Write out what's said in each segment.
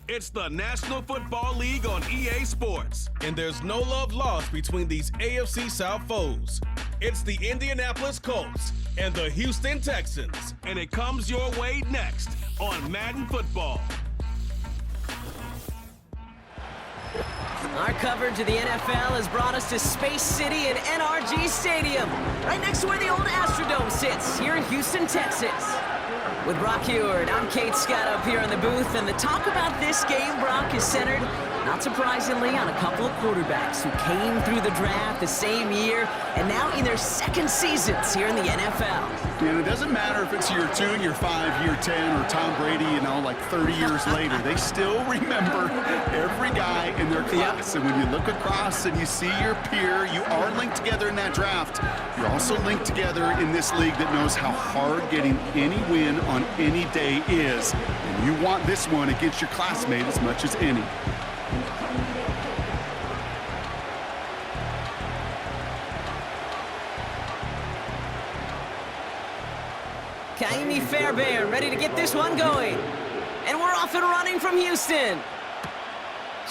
It's the National Football League on EA Sports, and there's no love lost between these AFC South foes. It's the Indianapolis Colts and the Houston Texans, and it comes your way next on Madden Football. Our coverage of the NFL has brought us to Space City and NRG Stadium, right next to where the old Astrodome sits, here in Houston, Texas. With Brock Heward, I'm Kate Scott up here in the booth, and the talk about this game, Brock, is centered, not surprisingly, on a couple of quarterbacks who came through the draft the same year and now in their second seasons here in the NFL. And it doesn't matter if it's year 2, year 5, year 10, or Tom Brady, like 30 years later. They still remember every guy in their class. And when you look across and you see your peer, you are linked together in that draft. You're also linked together in this league that knows how hard getting any win on any day is. And you want this one against your classmate as much as any. Kaimi Fairbairn ready to get this one going. And we're off and running from Houston.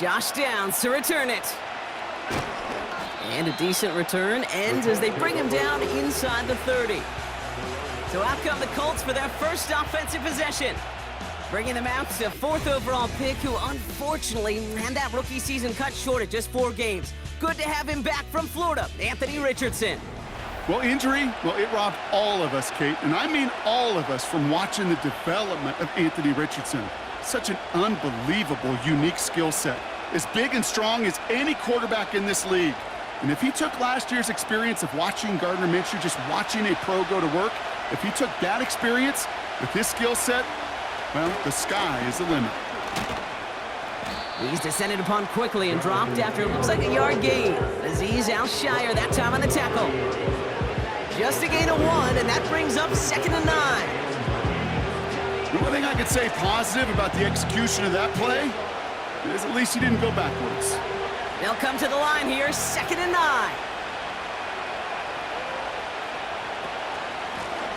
Josh Downs to return it. And a decent return ends as they bring him down inside the 30. So out come the Colts for their first offensive possession. Bringing them out to 4th overall pick, who unfortunately had that rookie season cut short at just 4 games. Good to have him back from Florida, Anthony Richardson. Well, injury, it robbed all of us, Kate, and I mean all of us, from watching the development of Anthony Richardson. Such an unbelievable, unique skill set. As big and strong as any quarterback in this league. And if he took last year's experience of watching Gardner Minshew, just watching a pro go to work, if he took that experience with his skill set, well, the sky is the limit. He's descended upon quickly and dropped after it looks like a yard gain. Azeez Al-Shire that time on the tackle. Just a gain of 1, and that brings up 2nd and 9. The only thing I could say positive about the execution of that play is at least he didn't go backwards. They'll come to the line here, 2nd and 9.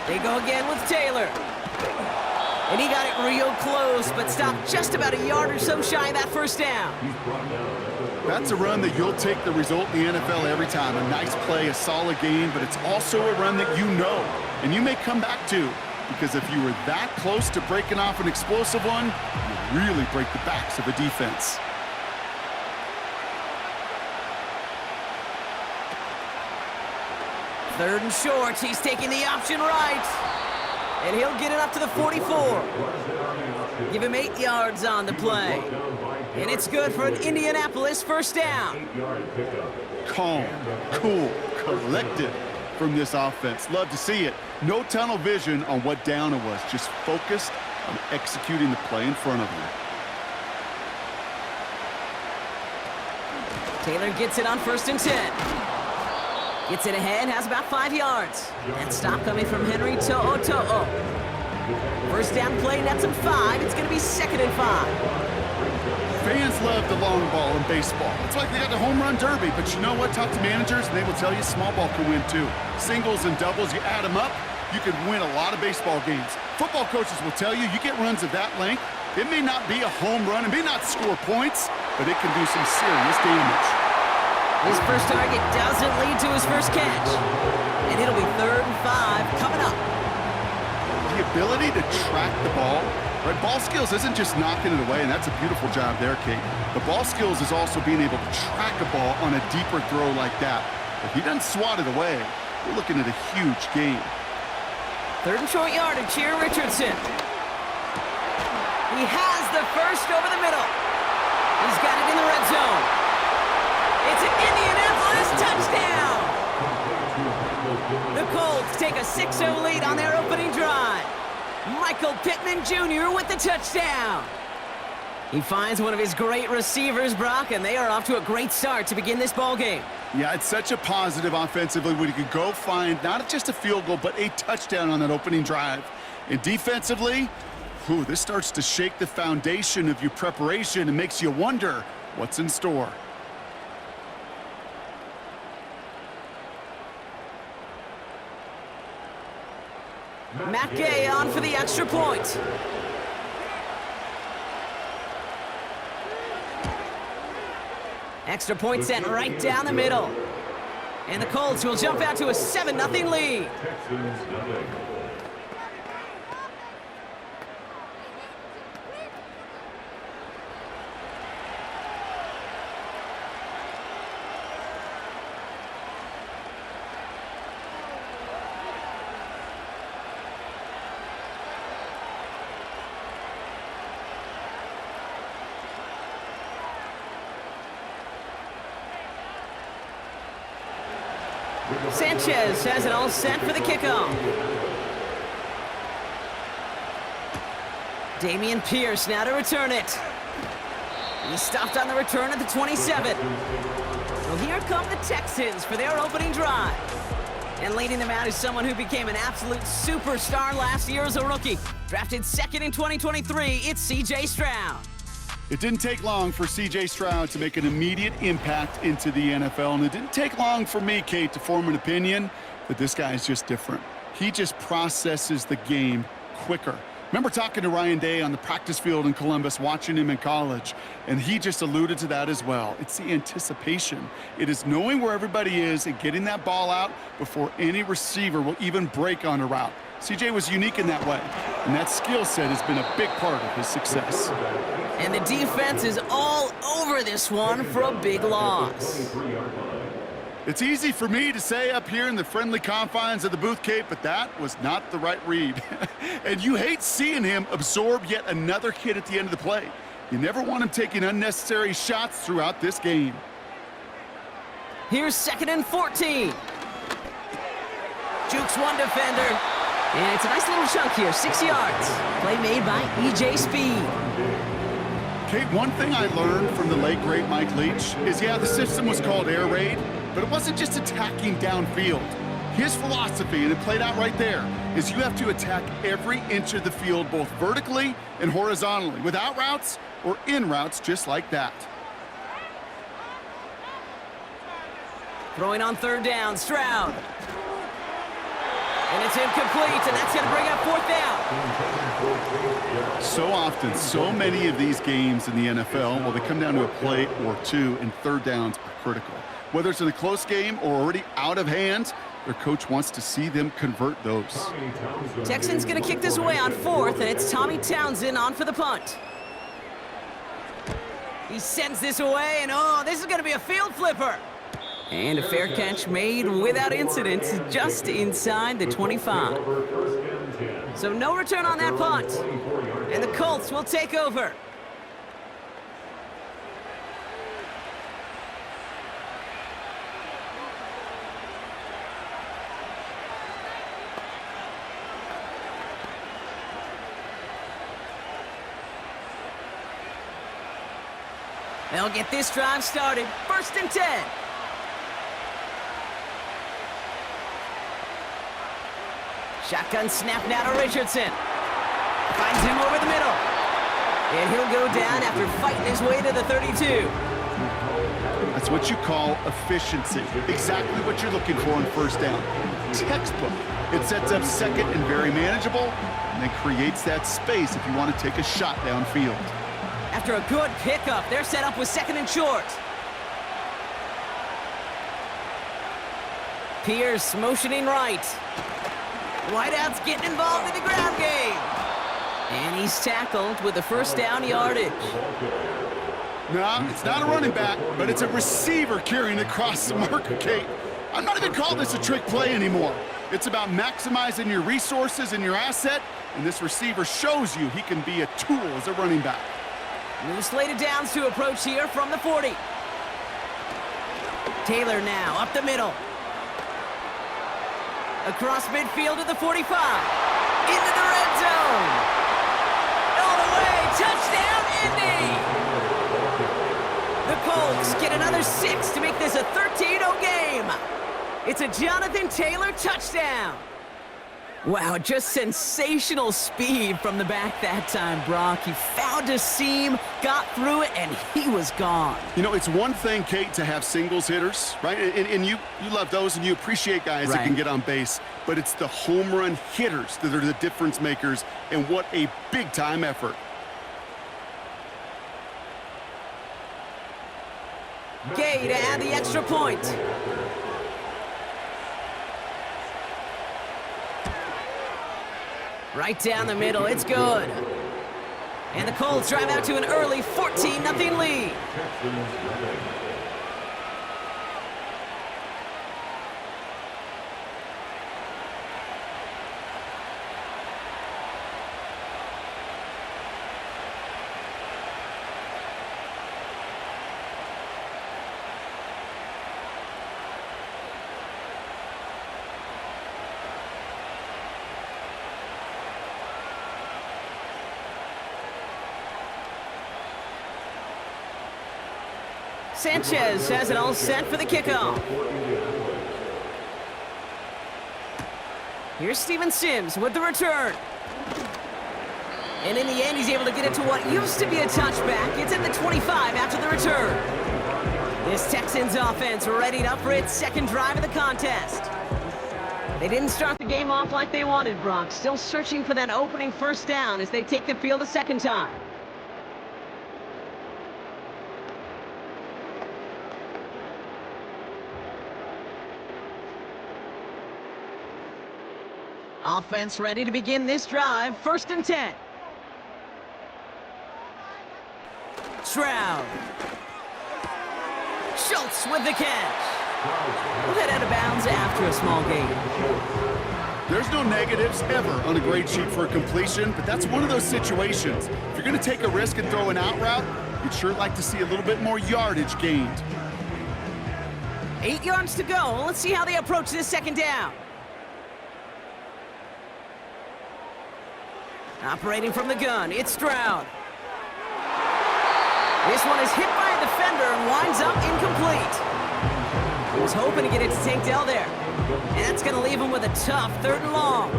They go again with Taylor. And he got it real close, but stopped just about a yard or so shy of that first down. That's a run that you'll take the result in the NFL every time. A nice play, a solid game, but it's also a run that you know, and you may come back to, because if you were that close to breaking off an explosive one, you really break the backs of a defense. Third and short, he's taking the option right. And he'll get it up to the 44. Give him 8 yards on the play. And it's good for an Indianapolis first down. Calm, cool, collected from this offense. Love to see it. No tunnel vision on what down it was. Just focused on executing the play in front of him. Taylor gets it on 1st and 10. Gets it ahead, has about 5 yards. That stop coming from Henry To'o. First down play, nets him 5. It's going to be 2nd and 5. Fans love the long ball in baseball. It's like they got the home run derby, but you know what? Talk to managers, and they will tell you small ball can win too. Singles and doubles, you add them up, you can win a lot of baseball games. Football coaches will tell you get runs of that length. It may not be a home run, it may not score points, but it can do some serious damage. His first target doesn't lead to his first catch. And it'll be 3rd and 5 coming up. The ability to track the ball, right? Ball skills isn't just knocking it away, and that's a beautiful job there, Kate. The ball skills is also being able to track a ball on a deeper throw like that. If he doesn't swat it away, we're looking at a huge gain. 3rd and short yardage here, Richardson. He has the first over the middle. He's got it in the red zone. It's an Indianapolis touchdown! The Colts take a 6-0 lead on their opening drive. Michael Pittman Jr. with the touchdown. He finds one of his great receivers, Brock, and they are off to a great start to begin this ballgame. Yeah, it's such a positive offensively when you can go find not just a field goal, but a touchdown on that opening drive. And defensively, this starts to shake the foundation of your preparation and makes you wonder what's in store. Matt Gay on for the extra point. Extra point sent right down the middle. And the Colts will jump out to a 7-0 lead. Sanchez has it all set for the kickoff. Damian Pierce now to return it. He stopped on the return at the 27. Well, here come the Texans for their opening drive. And leading them out is someone who became an absolute superstar last year as a rookie. Drafted second in 2023, it's C.J. Stroud. It didn't take long for C.J. Stroud to make an immediate impact into the NFL, and it didn't take long for me, Kate, to form an opinion that this guy is just different. He just processes the game quicker. Remember talking to Ryan Day on the practice field in Columbus, watching him in college, and he just alluded to that as well. It's the anticipation. It is knowing where everybody is and getting that ball out before any receiver will even break on a route. CJ was unique in that way, and that skill set has been a big part of his success. And the defense is all over this one for a big loss. It's easy for me to say up here in the friendly confines of the booth, Kate, but that was not the right read. And you hate seeing him absorb yet another hit at the end of the play. You never want him taking unnecessary shots throughout this game. Here's 2nd and 14. Jukes one defender. And it's a nice little chunk here, 6 yards. Play made by E.J. Speed. Kate, one thing I learned from the late, great Mike Leach is, yeah, the system was called air raid, but it wasn't just attacking downfield. His philosophy, and it played out right there, is you have to attack every inch of the field, both vertically and horizontally, without routes or in routes just like that. Throwing on 3rd down, Stroud. And it's incomplete, and that's going to bring up 4th down. So often, so many of these games in the NFL, well, they come down to a play or two, and 3rd downs are critical. Whether it's in a close game or already out of hand, their coach wants to see them convert those. Texans going to kick this away on 4th, and it's Tommy Townsend on for the punt. He sends this away, and oh, this is going to be a field flipper. And a fair catch made without incident, just inside the 25. So no return on that punt. And the Colts will take over. They'll get this drive started. 1st and 10. Shotgun snap now to Richardson. Finds him over the middle. And he'll go down after fighting his way to the 32. That's what you call efficiency. Exactly what you're looking for on 1st down. Textbook. It sets up 2nd and very manageable, and then creates that space if you want to take a shot downfield. After a good pickup, they're set up with 2nd and short. Pierce motioning right. Wideout's getting involved in the ground game. And he's tackled with the 1st down yardage. No, it's not a running back, but it's a receiver carrying across the marker, Kate. I'm not even calling this a trick play anymore. It's about maximizing your resources and your asset, and this receiver shows you he can be a tool as a running back. New slated downs to approach here from the 40. Taylor now up the middle. Across midfield to the 45. Into the red zone. All the way. Touchdown, Indy. The Colts get another 6 to make this a 13-0 game. It's a Jonathan Taylor touchdown. Wow, just sensational speed from the back that time, Brock. He found a seam, got through it, and he was gone. You know, it's one thing, Kate, to have singles hitters, right? And you love those, and you appreciate guys that can get on base. But it's the home run hitters that are the difference makers, and what a big-time effort. Gay to add the extra point. Right down the middle, it's good. And the Colts drive out to an early 14-0 lead. Sanchez has it all set for the kickoff. Here's Steven Sims with the return. And in the end, he's able to get it to what used to be a touchback. It's at the 25 after the return. This Texans offense readied up for its second drive of the contest. They didn't start the game off like they wanted, Brock. Still searching for that opening first down as they take the field a second time. Offense ready to begin this drive. 1st and 10. Stroud. Schultz with the catch. We'll head out of bounds after a small gain. There's no negatives ever on a grade sheet for a completion, but that's one of those situations. If you're going to take a risk and throw an out route, you'd sure like to see a little bit more yardage gained. 8 yards to go. Let's see how they approach this second down. Operating from the gun, it's Stroud. This one is hit by a defender and winds up incomplete. He was hoping to get it to Tank Dell there. And that's going to leave him with a tough 3rd and long.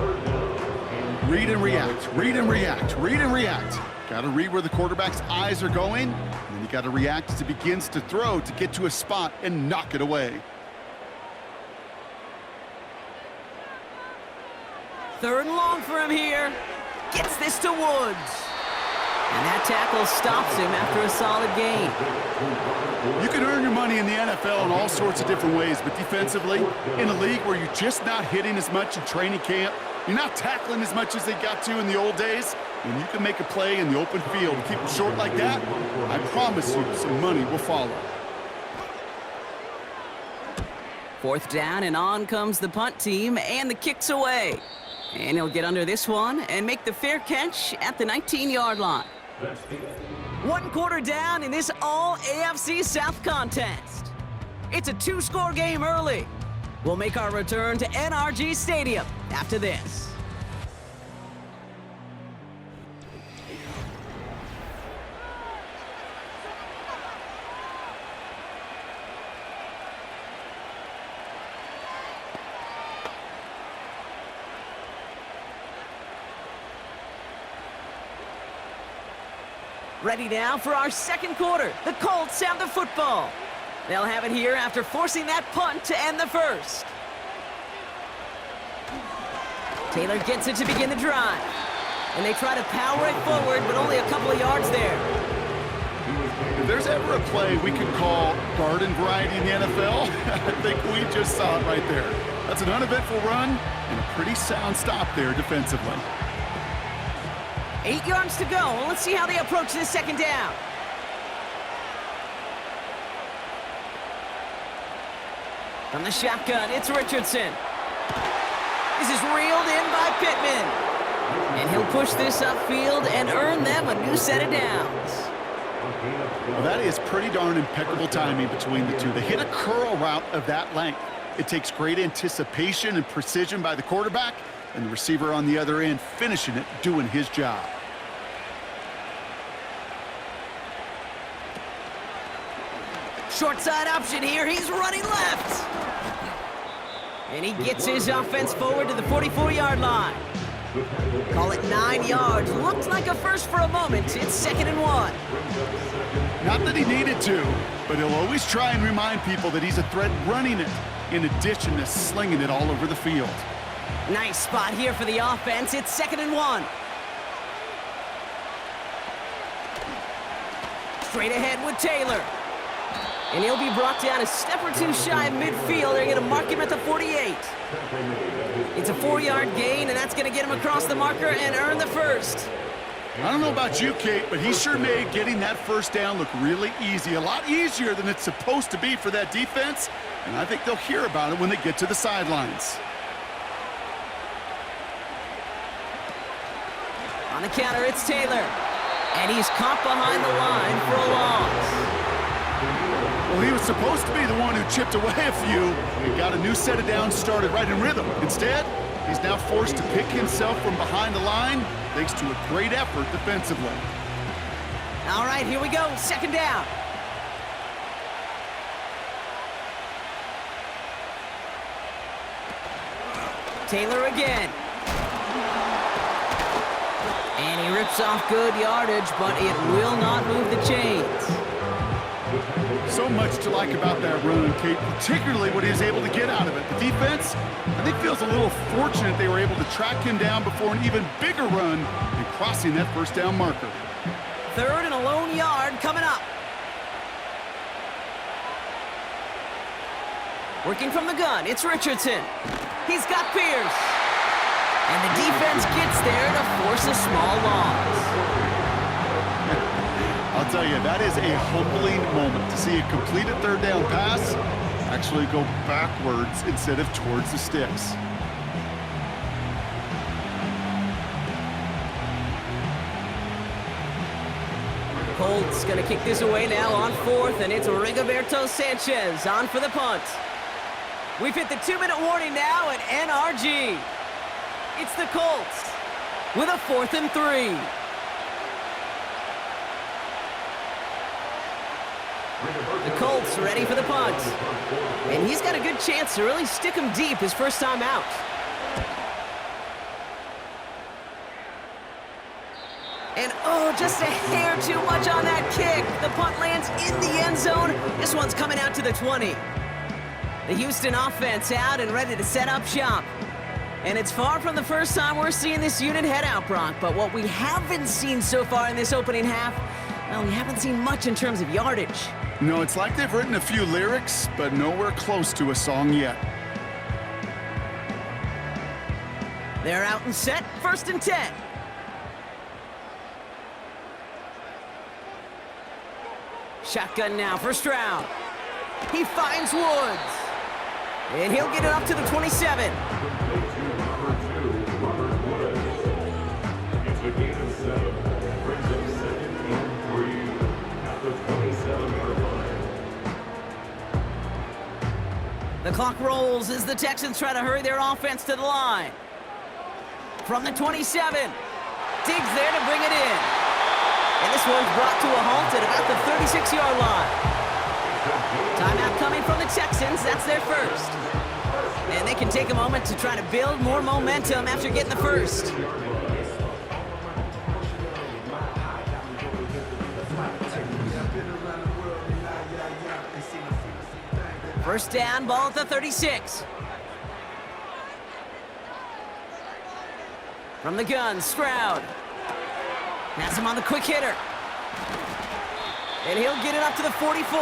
Read and react, read and react, read and react. Got to read where the quarterback's eyes are going, and then you got to react as he begins to throw to get to a spot and knock it away. 3rd and long for him here. Gets this to Woods. And that tackle stops him after a solid gain. You can earn your money in the NFL in all sorts of different ways, but defensively, in a league where you're just not hitting as much in training camp, you're not tackling as much as they got to in the old days, when you can make a play in the open field and keep it short like that, I promise you some money will follow. 4th down, and on comes the punt team, and the kick's away. And he'll get under this one and make the fair catch at the 19-yard line. 1 quarter down in this all AFC South contest. It's a 2-score game early. We'll make our return to NRG Stadium after this. Ready now for our second quarter. The Colts have the football. They'll have it here after forcing that punt to end the first. Taylor gets it to begin the drive. And they try to power it forward, but only a couple of yards there. If there's ever a play we could call garden variety in the NFL, I think we just saw it right there. That's an uneventful run and a pretty sound stop there defensively. 8 yards to go. Let's see how they approach this second down. From the shotgun, it's Richardson. This is reeled in by Pittman. And he'll push this upfield and earn them a new set of downs. Well, that is pretty darn impeccable timing between the two. They hit a curl route of that length. It takes great anticipation and precision by the quarterback, and the receiver on the other end finishing it, doing his job. Short side option here. He's running left. And he gets his offense forward to the 44-yard line. Call it 9 yards. Looked like a first for a moment. It's 2nd and 1. Not that he needed to, but he'll always try and remind people that he's a threat running it, in addition to slinging it all over the field. Nice spot here for the offense. It's 2nd and 1. Straight ahead with Taylor. And he'll be brought down a step or two shy of midfield. They're going to mark him at the 48. It's a 4-yard gain, and that's going to get him across the marker and earn the first. I don't know about you, Kate, but he sure made getting that first down look really easy. A lot easier than it's supposed to be for that defense, and I think they'll hear about it when they get to the sidelines. On the counter, it's Taylor. And he's caught behind the line for a loss. Well, he was supposed to be the one who chipped away a few and got a new set of downs started right in rhythm. Instead, he's now forced to pick himself from behind the line thanks to a great effort defensively. All right, here we go. Second down. Taylor again. And he rips off good yardage, but it will not move the chains. So much to like about that run, Kate, particularly what he was able to get out of it. The defense, I think, feels a little fortunate they were able to track him down before an even bigger run and crossing that first down marker. Third and a lone yard coming up. Working from the gun, it's Richardson. He's got Pierce. And the defense gets there to force a small loss. I'll tell you, that is a humbling moment to see a completed third down pass actually go backwards instead of towards the sticks. Colts going to kick this away now on fourth, and it's Rigoberto Sanchez on for the punt. We've hit the 2-minute warning now at NRG. It's the Colts with a 4th and 3. The Colts ready for the punt. And he's got a good chance to really stick him deep his first time out. And oh, just a hair too much on that kick. The punt lands in the end zone. This one's coming out to the 20. The Houston offense out and ready to set up shop. And it's far from the first time we're seeing this unit head out, Brock. But what we haven't seen so far in this opening half, well, we haven't seen much in terms of yardage. No, it's like they've written a few lyrics, but nowhere close to a song yet. They're out and set, 1st and 10. Shotgun now for Stroud. He finds Woods. And he'll get it up to the 27. The clock rolls as the Texans try to hurry their offense to the line. From the 27, Diggs there to bring it in. And this one's brought to a halt at about the 36-yard line. Timeout coming from the Texans, that's their first. And they can take a moment to try to build more momentum after getting the first. First down, ball at the 36. From the gun, Stroud. That's him on the quick hitter. And he'll get it up to the 44.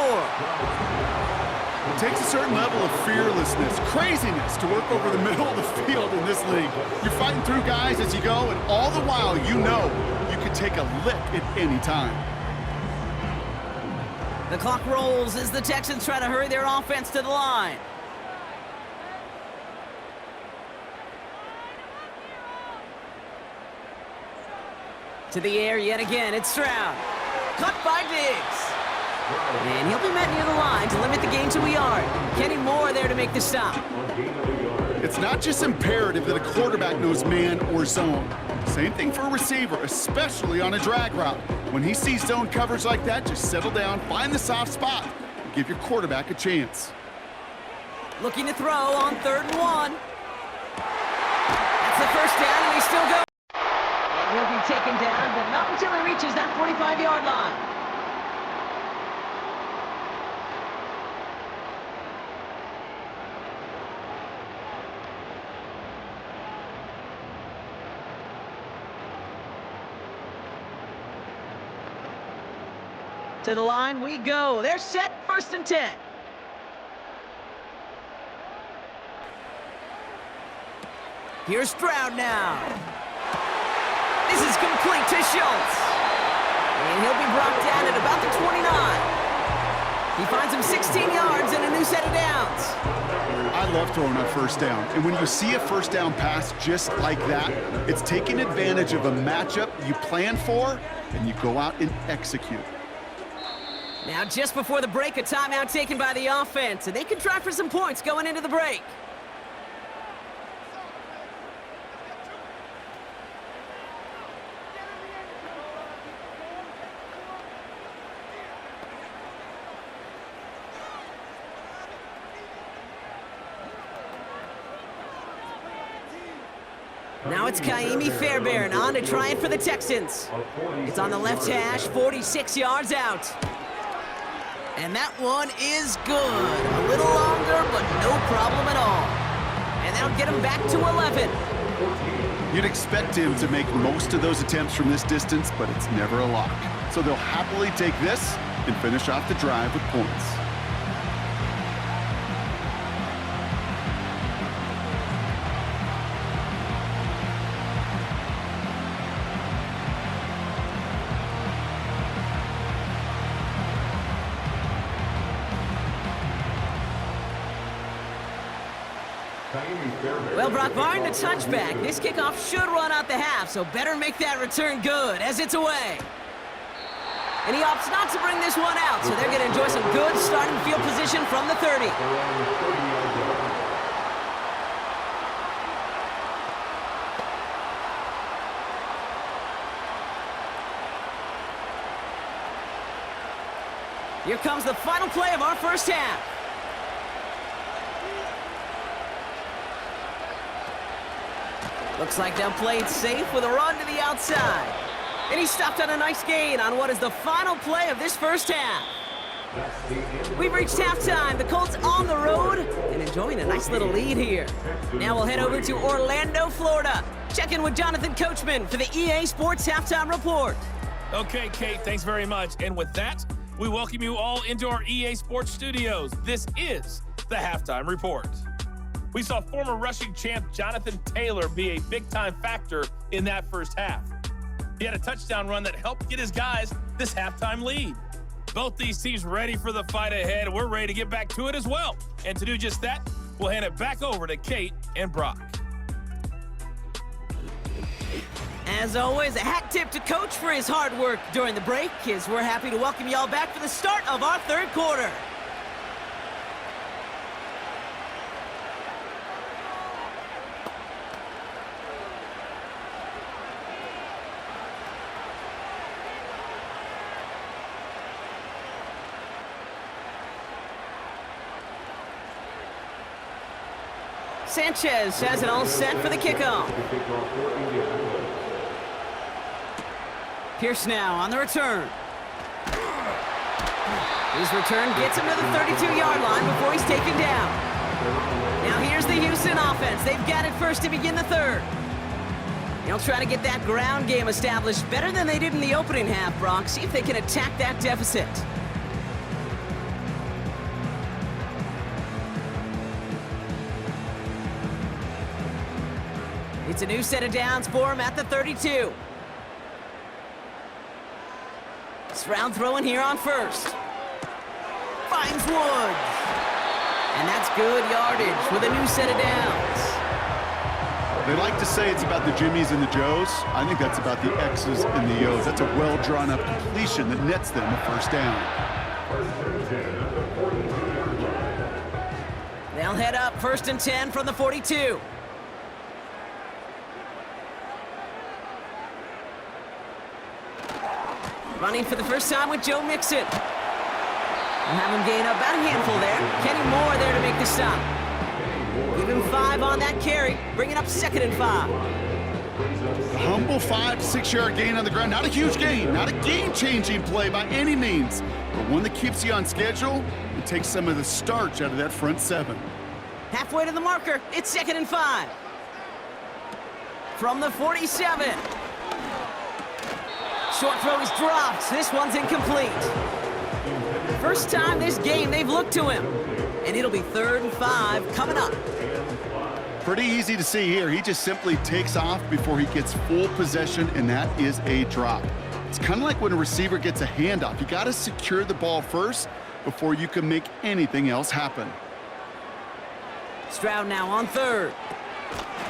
It takes a certain level of fearlessness, craziness to work over the middle of the field in this league. You're fighting through guys as you go, and all the while you know you can take a lick at any time. The clock rolls as the Texans try to hurry their offense to the line. To the air yet again, it's Stroud. Cut by Diggs. And he'll be met near the line to limit the gain to a yard. Kenny Moore there to make the stop. It's not just imperative that a quarterback knows man or zone. Same thing for a receiver, especially on a drag route. When he sees zone coverage like that, just settle down, find the soft spot, and give your quarterback a chance. Looking to throw on 3rd and 1. That's the first down, and they still go. And he'll be taken down, but not until he reaches that 45-yard line. To the line we go. They're set, 1st and 10. Here's Stroud now. This is complete to Schultz. And he'll be brought down at about the 29. He finds him 16 yards and a new set of downs. I love throwing on 1st down. And when you see a 1st down pass just like that, it's taking advantage of a matchup you plan for, and you go out and execute. Now, just before the break, a timeout taken by the offense, and they can try for some points going into the break. Now it's Kaimi Fairbairn on to try it for the Texans. It's on the left hash, 46 yards out. And that one is good. A little longer, but no problem at all. And that'll get him back to 11. You'd expect him to make most of those attempts from this distance, but it's never a lock. So they'll happily take this and finish off the drive with points. Well, Brock, barring the touchback, this kickoff should run out the half, so better make that return good as it's away. And he opts not to bring this one out, so they're going to enjoy some good starting field position from the 30. Here comes the final play of our 1st half. Looks like they'll play it safe with a run to the outside. And he stopped on a nice gain on what is the final play of this 1st half. We've reached halftime. The Colts on the road and enjoying a nice little lead here. Now we'll head over to Orlando, Florida. Check in with Jonathan Coachman for the EA Sports Halftime Report. Okay, Kate, thanks very much. And with that, we welcome you all into our EA Sports studios. This is the Halftime Report. We saw former rushing champ Jonathan Taylor be a big-time factor in that 1st half. He had a touchdown run that helped get his guys this halftime lead. Both these teams ready for the fight ahead. We're ready to get back to it as well. And to do just that, we'll hand it back over to Kate and Brock. As always, a hat tip to Coach for his hard work during the break, as we're happy to welcome you all back for the start of our 3rd quarter. Sanchez has it all set for the kickoff. Pierce now on the return. His return gets him to the 32-yard line before he's taken down. Now here's the Houston offense. They've got it first to begin the 3rd. They'll try to get that ground game established better than they did in the opening half, Brock. See if they can attack that deficit. It's a new set of downs for him at the 32. Stroud throwing here on 1st. Finds Woods. And that's good yardage with a new set of downs. They like to say it's about the Jimmies and the Joes. I think that's about the X's and the O's. That's a well-drawn-up completion that nets them a 1st down. They'll head up 1st and 10 from the 42. Running for the first time with Joe Mixon. We'll have him gain about a handful there. Kenny Moore there to make the stop. Give him 5 on that carry, bringing up 2nd and 5. A humble 5 to 6 yard gain on the ground. Not a huge gain, not a game-changing play by any means, but one that keeps you on schedule and takes some of the starch out of that front 7. Halfway to the marker, it's 2nd and 5. From the 47. Short throw is dropped. This one's incomplete. first time this game they've looked to him. And it'll be 3rd and 5 coming up. Pretty easy to see here. He just simply takes off before he gets full possession, and that is a drop. It's kind of like when a receiver gets a handoff. You got to secure the ball first before you can make anything else happen. Stroud now on 3rd.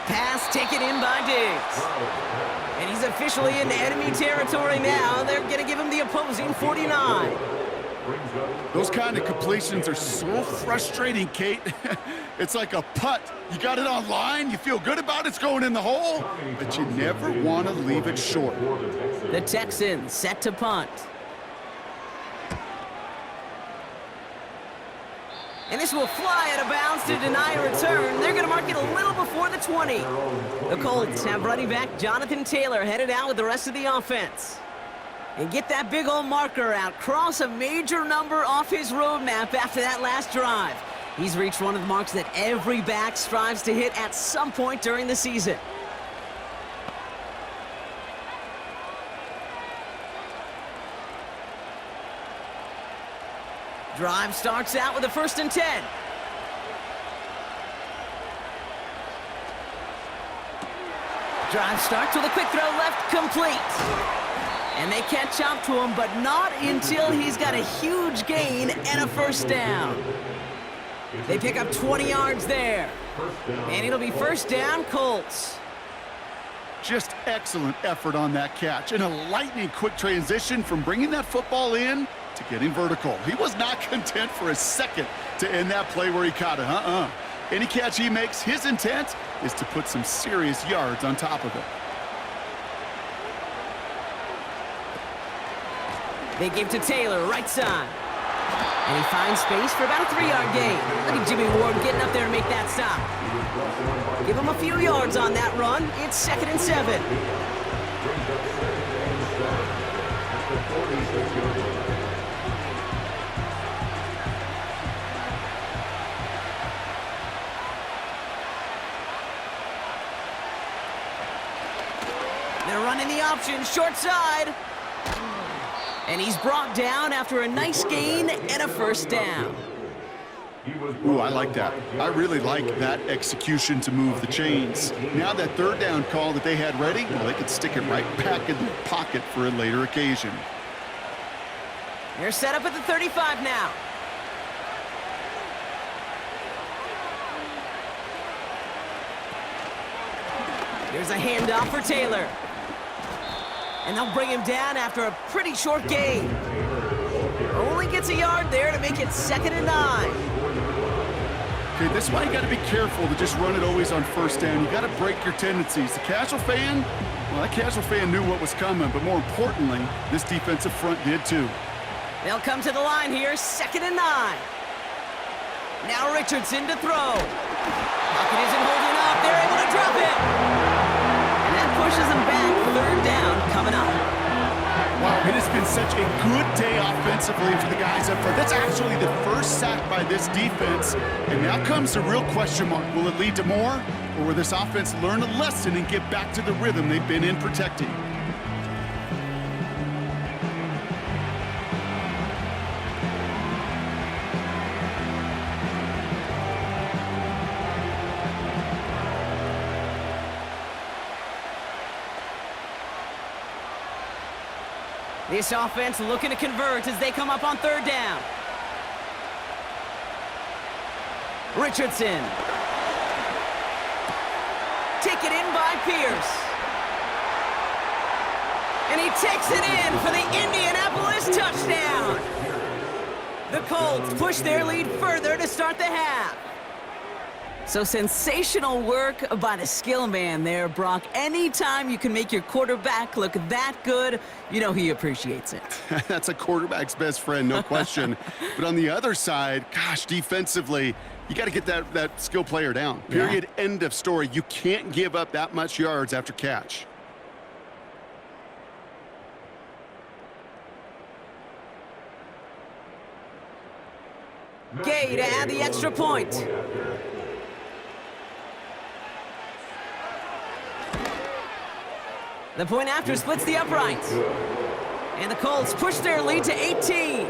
Pass taken in by Diggs. And he's officially in enemy territory now. They're going to give him the opposing 49. Those kind of completions are so frustrating, Kate. It's like a putt. You got it on line, you feel good about it's going in the hole, but you never want to leave it short. The Texans set to punt. And this will fly out of bounds to deny a return. They're going to mark it a little before the 20. The Colts have running back Jonathan Taylor headed out with the rest of the offense. And get that big old marker out. Cross a major number off his roadmap after that last drive. He's reached one of the marks that every back strives to hit at some point during the season. Drive starts out with a 1st and 10. Drive starts with a quick throw left, complete. And they catch up to him, but not until he's got a huge gain and a 1st down. They pick up 20 yards there. And it'll be 1st down, Colts. Just excellent effort on that catch. And a lightning quick transition from bringing that football in to getting vertical. He was not content for a second to end that play where he caught it. Any catch he makes, his intent is to put some serious yards on top of it. They give to Taylor, right side. And he finds space for about a 3-yard gain. Look at Jimmy Ward getting up there to make that stop. Give him a few yards on that run. It's 2nd and 7. They're running the option, short side. And he's brought down after a nice gain and a 1st down. Ooh, I like that. I really like that execution to move the chains. Now that 3rd down call that they had ready, well, they could stick it right back in their pocket for a later occasion. They're set up at the 35 now. Here's a handoff for Taylor. And they'll bring him down after a pretty short gain. Only gets a yard there to make it 2nd and 9. Okay, that's why you got to be careful to just run it always on 1st down. You got to break your tendencies. The casual fan, well, that casual fan knew what was coming, but more importantly, this defensive front did too. They'll come to the line here, 2nd and 9. Now Richardson to throw. Pocket isn't holding up. They're able to drop it. And that pushes them back. 3rd down coming up. Wow, it has been such a good day offensively for the guys up front. That's actually the 1st sack by this defense. And now comes the real question mark. Will it lead to more? Or will this offense learn a lesson and get back to the rhythm they've been in protecting? This offense looking to convert as they come up on 3rd down. Richardson. Taken in by Pierce. And he takes it in for the Indianapolis touchdown. The Colts push their lead further to start the half. So sensational work by the skill man there, Brock. Anytime you can make your quarterback look that good, you know he appreciates it. That's a quarterback's best friend, no question. But on the other side, gosh, defensively, you got to get that skill player down. Period, end of story. You can't give up that much yards after catch. Gay to add the extra point. The point after splits the uprights. And the Colts push their lead to 18.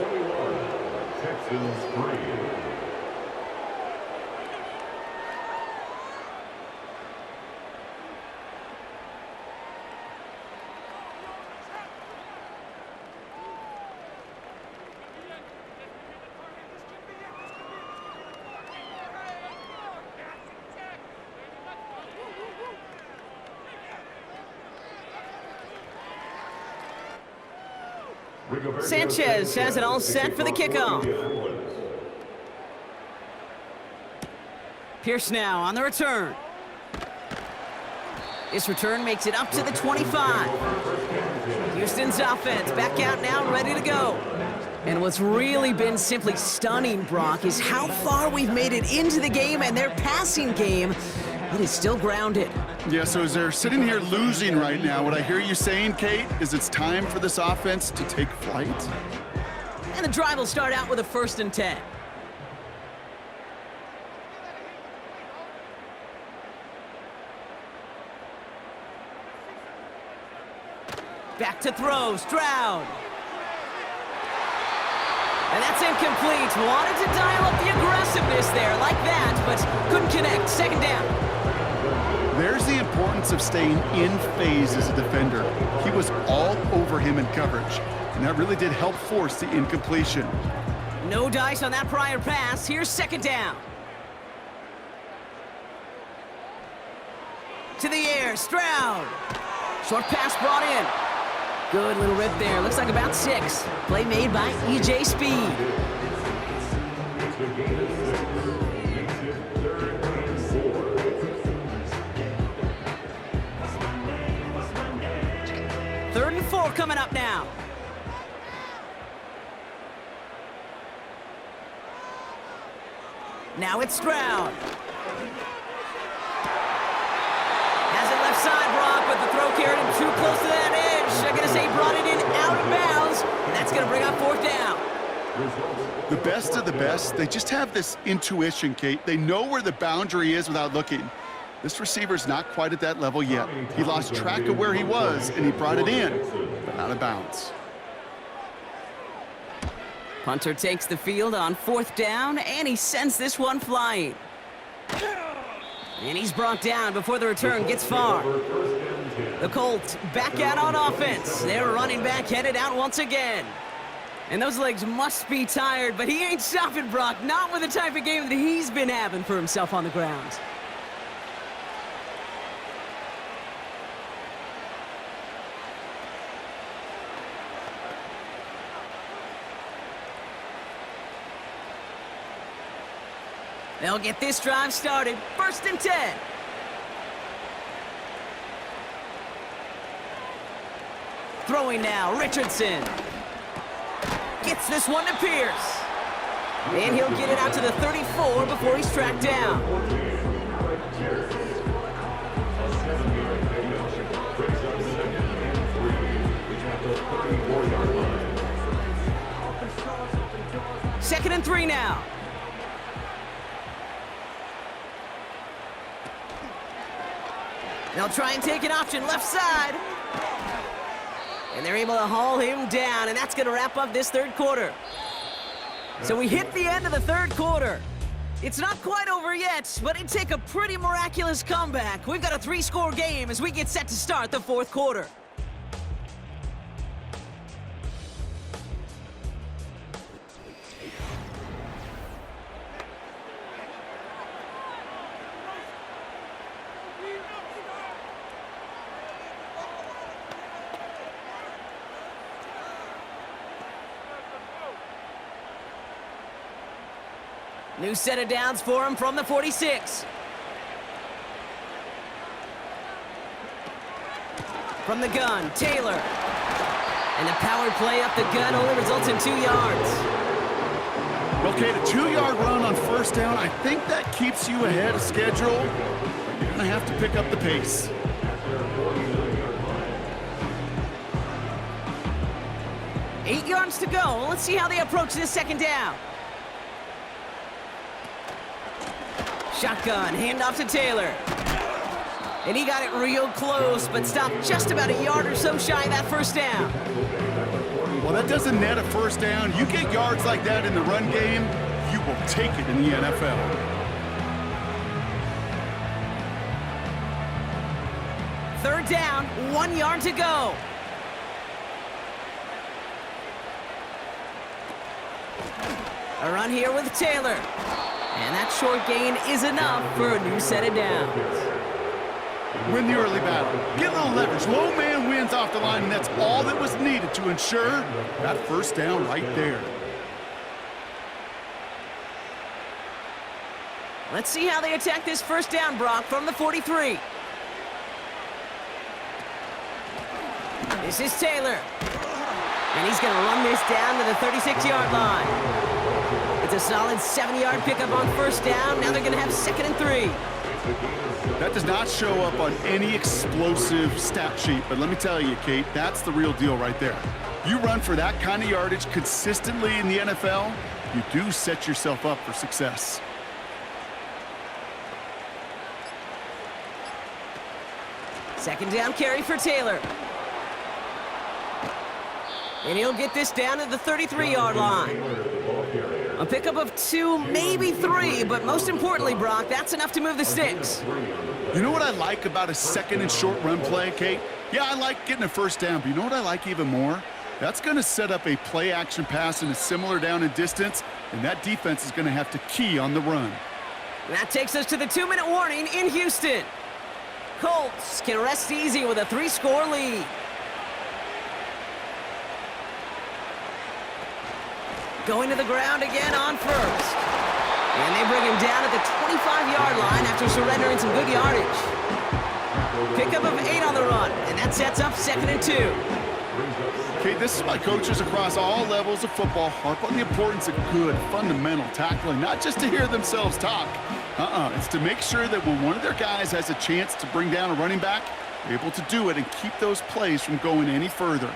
Sanchez has it all set for the kickoff. Pierce now on the return. This return makes it up to the 25. Houston's offense back out now, ready to go. And what's really been simply stunning, Brock, is how far we've made it into the game, and their passing game, it is still grounded. Yeah, so as they're sitting here losing right now, what I hear you saying, Kate, is it's time for this offense to take flight? And the drive will start out with a 1st and 10. Back to throw, Stroud. And that's incomplete. Wanted to dial up the aggressiveness there like that, but couldn't connect. 2nd down. There's the importance of staying in phase as a defender. He was all over him in coverage, and that really did help force the incompletion. No dice on that prior pass. Here's 2nd down. To the air, Stroud. Short pass brought in. Good little rip there. Looks like about 6. Play made by E.J. Speed. Third and 4 coming up now. Now it's Stroud. Has it left side, Brock, but the throw carried him too close to that edge. I'm going to say brought it in out of bounds, and that's going to bring up 4th down. The best of the best, they just have this intuition, Kate. They know where the boundary is without looking. This receiver's not quite at that level yet. He lost track of where he was, and he brought it in, but out of bounds. Punter takes the field on 4th down, and he sends this one flying. And he's brought down before the return gets far. The Colts back out on offense. Their running back headed out once again. And those legs must be tired, but he ain't stopping, Brock. Not with the type of game that he's been having for himself on the ground. They'll get this drive started. 1st and 10. Throwing now, Richardson. Gets this one to Pierce. And he'll get it out to the 34 before he's tracked down. Second and 3 now. They'll try and take an option left side. And they're able to haul him down, and that's going to wrap up this 3rd quarter. So we hit the end of the 3rd quarter. It's not quite over yet, but it'd take a pretty miraculous comeback. We've got a 3-score game as we get set to start the 4th quarter. New set of downs for him from the 46. From the gun, Taylor. And the power play up the gun only results in 2 yards. Okay, the 2-yard run on 1st down, I think that keeps you ahead of schedule. You're going to have to pick up the pace. Eight yards to go. Let's see how they approach this 2nd down. Shotgun, handoff to Taylor. And he got it real close, but stopped just about a yard or so shy of that 1st down. Well, that doesn't net a first down. You get yards like that in the run game, you will take it in the NFL. Third down, 1 yard to go. A run here with Taylor. And that short gain is enough for a new set of downs. Win the early battle. Get a little leverage. Low man wins off the line, and that's all that was needed to ensure that first down right there. Let's see how they attack this first down, Brock, from the 43. This is Taylor. And he's going to run this down to the 36-yard line. It's a solid 7-yard pickup on first down. Now they're going to have 2nd and 3. That does not show up on any explosive stat sheet, but let me tell you, Kate, that's the real deal right there. You run for that kind of yardage consistently in the NFL, you do set yourself up for success. Second down carry for Taylor. And he'll get this down to the 33-yard line. A pickup of 2, maybe 3, but most importantly, Brock, that's enough to move the sticks. You know what I like about a second and short run play, Kate? Yeah, I like getting a first down, but you know what I like even more? That's going to set up a play-action pass in a similar down and distance, and that defense is going to have to key on the run. That takes us to the 2-minute warning in Houston. Colts can rest easy with a 3-score lead. Going to the ground again on first. And they bring him down at the 25-yard line after surrendering some good yardage. Pickup of 8 on the run, and that sets up 2nd and 2. Okay, this is why coaches across all levels of football harp on the importance of good, fundamental tackling, not just to hear themselves talk. It's to make sure that when one of their guys has a chance to bring down a running back, they're able to do it and keep those plays from going any further.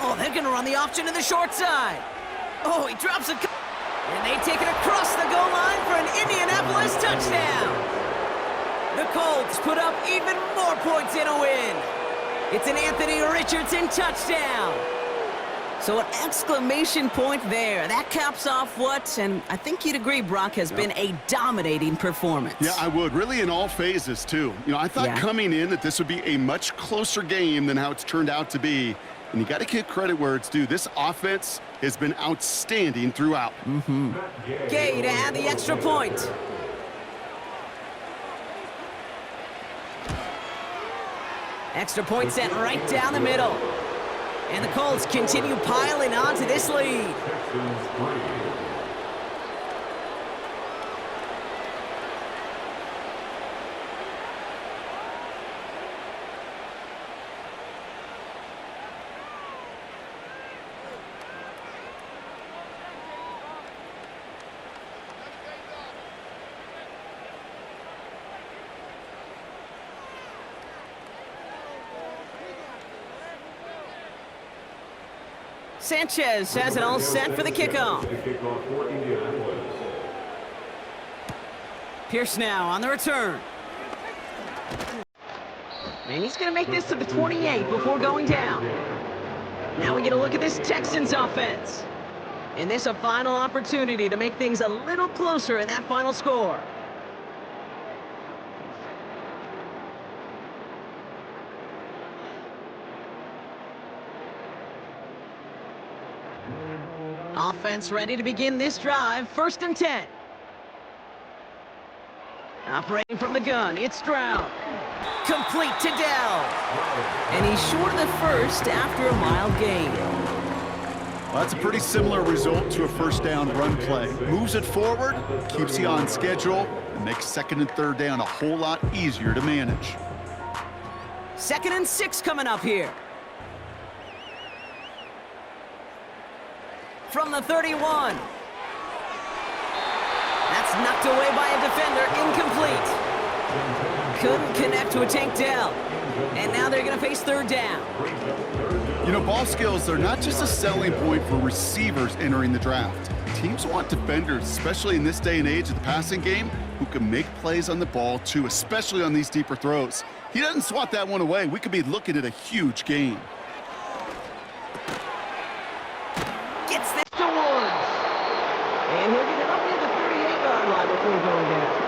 Oh, they're going to run the option to the short side. Oh, he drops a... And they take it across the goal line for an Indianapolis touchdown. The Colts put up even more points in a win. It's an Anthony Richardson touchdown. So an exclamation point there. That caps off what, and I think you'd agree, Brock, has been a dominating performance. Yeah, I would. Really in all phases, too. You know, I thought coming in that this would be a much closer game than how it's turned out to be. And you got to give credit where it's due. This offense has been outstanding throughout. Gay to add the extra point. Extra point sent right down the middle. And the Colts continue piling on to this lead. Sanchez has it all set for the kickoff. Pierce now on the return. And he's going to make this to the 28 before going down. Now we get a look at this Texans offense. And this a final opportunity to make things a little closer in that final score. Offense ready to begin this drive. 1st and 10. Operating from the gun, it's Stroud. Complete to Dell. And he's short of the first after a mild gain. Well, that's a pretty similar result to a first down run play. Moves it forward, keeps you on schedule, and makes 2nd and 3rd down a whole lot easier to manage. 2nd and 6 coming up here. From the 31. That's knocked away by a defender, incomplete. Couldn't connect to a Tank Dell. And now they're going to face 3rd down. You know, ball skills are not just a selling point for receivers entering the draft. Teams want defenders, especially in this day and age of the passing game, who can make plays on the ball too, especially on these deeper throws. He doesn't swat that one away. We could be looking at a huge gain. And he'll get it up near the 38-yard line before going down.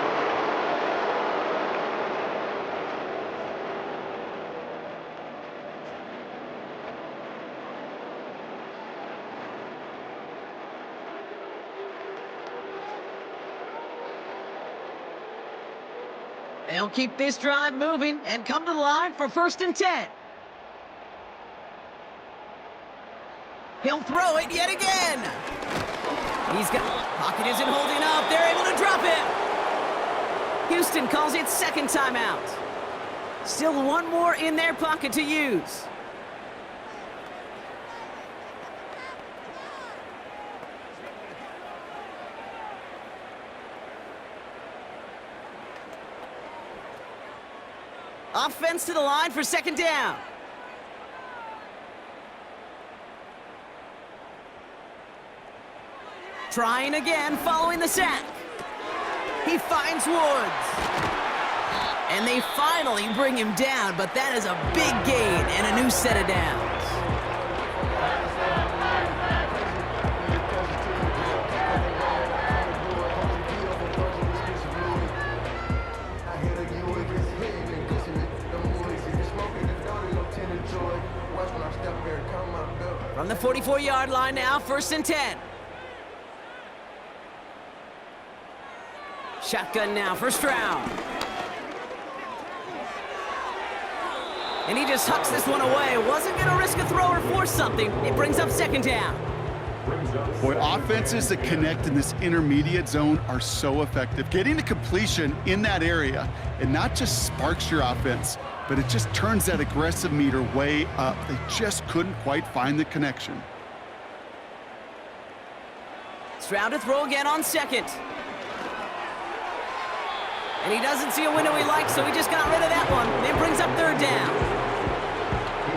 They'll keep this drive moving and come to the line for 1st and 10. He'll throw it yet again. Pocket isn't holding up. They're able to drop it. Houston calls it 2nd timeout. Still one more in their pocket to use. Offense to the line for 2nd down. Trying again following the sack. He finds Woods. And they finally bring him down, but that is a big gain and a new set of downs. From the 44-yard line now, 1st and 10. Shotgun now for Stroud. And he just hucks this one away. Wasn't going to risk a throw or force something. It brings up 2nd down. Boy, offenses that connect in this intermediate zone are so effective. Getting the completion in that area, it not just sparks your offense, but it just turns that aggressive meter way up. They just couldn't quite find the connection. Stroud to throw again on 2nd. And he doesn't see a window he likes, so he just got rid of that one. It brings up 3rd down.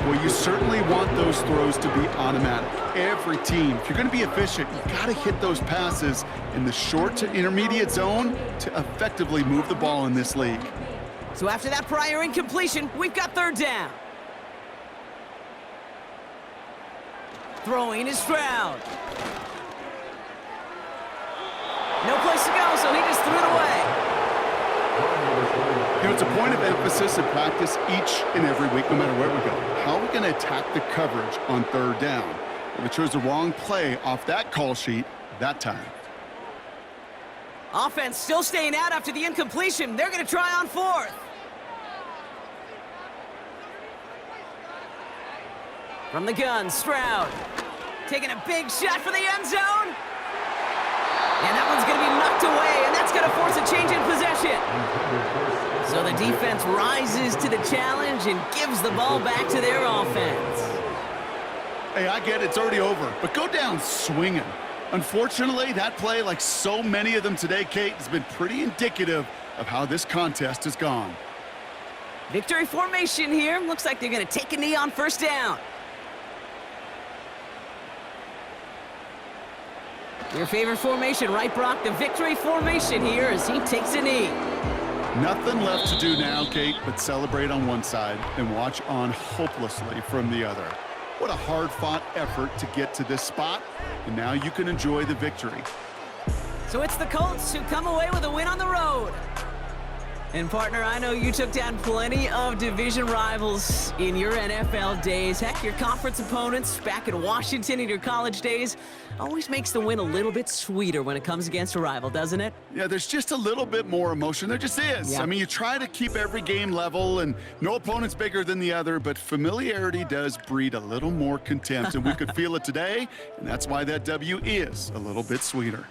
Well, you certainly want those throws to be automatic. Every team, if you're going to be efficient, you got to hit those passes in the short to intermediate zone to effectively move the ball in this league. So after that prior incompletion, we've got 3rd down. Throwing is Stroud. No place to go, so he just threw it away. You know, it's a point of emphasis in practice each and every week, no matter where we go. How are we going to attack the coverage on 3rd down? If it chose the wrong play off that call sheet that time. Offense still staying out after the incompletion. They're going to try on 4th. From the gun, Stroud. Taking a big shot for the end zone. And that one's going to be knocked away, and that's going to force a change in possession. So the defense rises to the challenge and gives the ball back to their offense. Hey, I get it's already over, but go down swinging. Unfortunately, that play, like so many of them today, Kate, has been pretty indicative of how this contest has gone. Victory formation here. Looks like they're going to take a knee on 1st down. Your favorite formation, right, Brock? The victory formation here as he takes a knee. Nothing left to do now, Kate, but celebrate on one side and watch on hopelessly from the other. What a hard-fought effort to get to this spot, and now you can enjoy the victory. So it's the Colts who come away with a win on the road. And partner, I know you took down plenty of division rivals in your NFL days. Heck, your conference opponents back in Washington in your college days always makes the win a little bit sweeter when it comes against a rival, doesn't it? Yeah, there's just a little bit more emotion. There just is. Yeah. I mean, you try to keep every game level, and no opponent's bigger than the other, but familiarity does breed a little more contempt, and we could feel it today, and that's why that W is a little bit sweeter.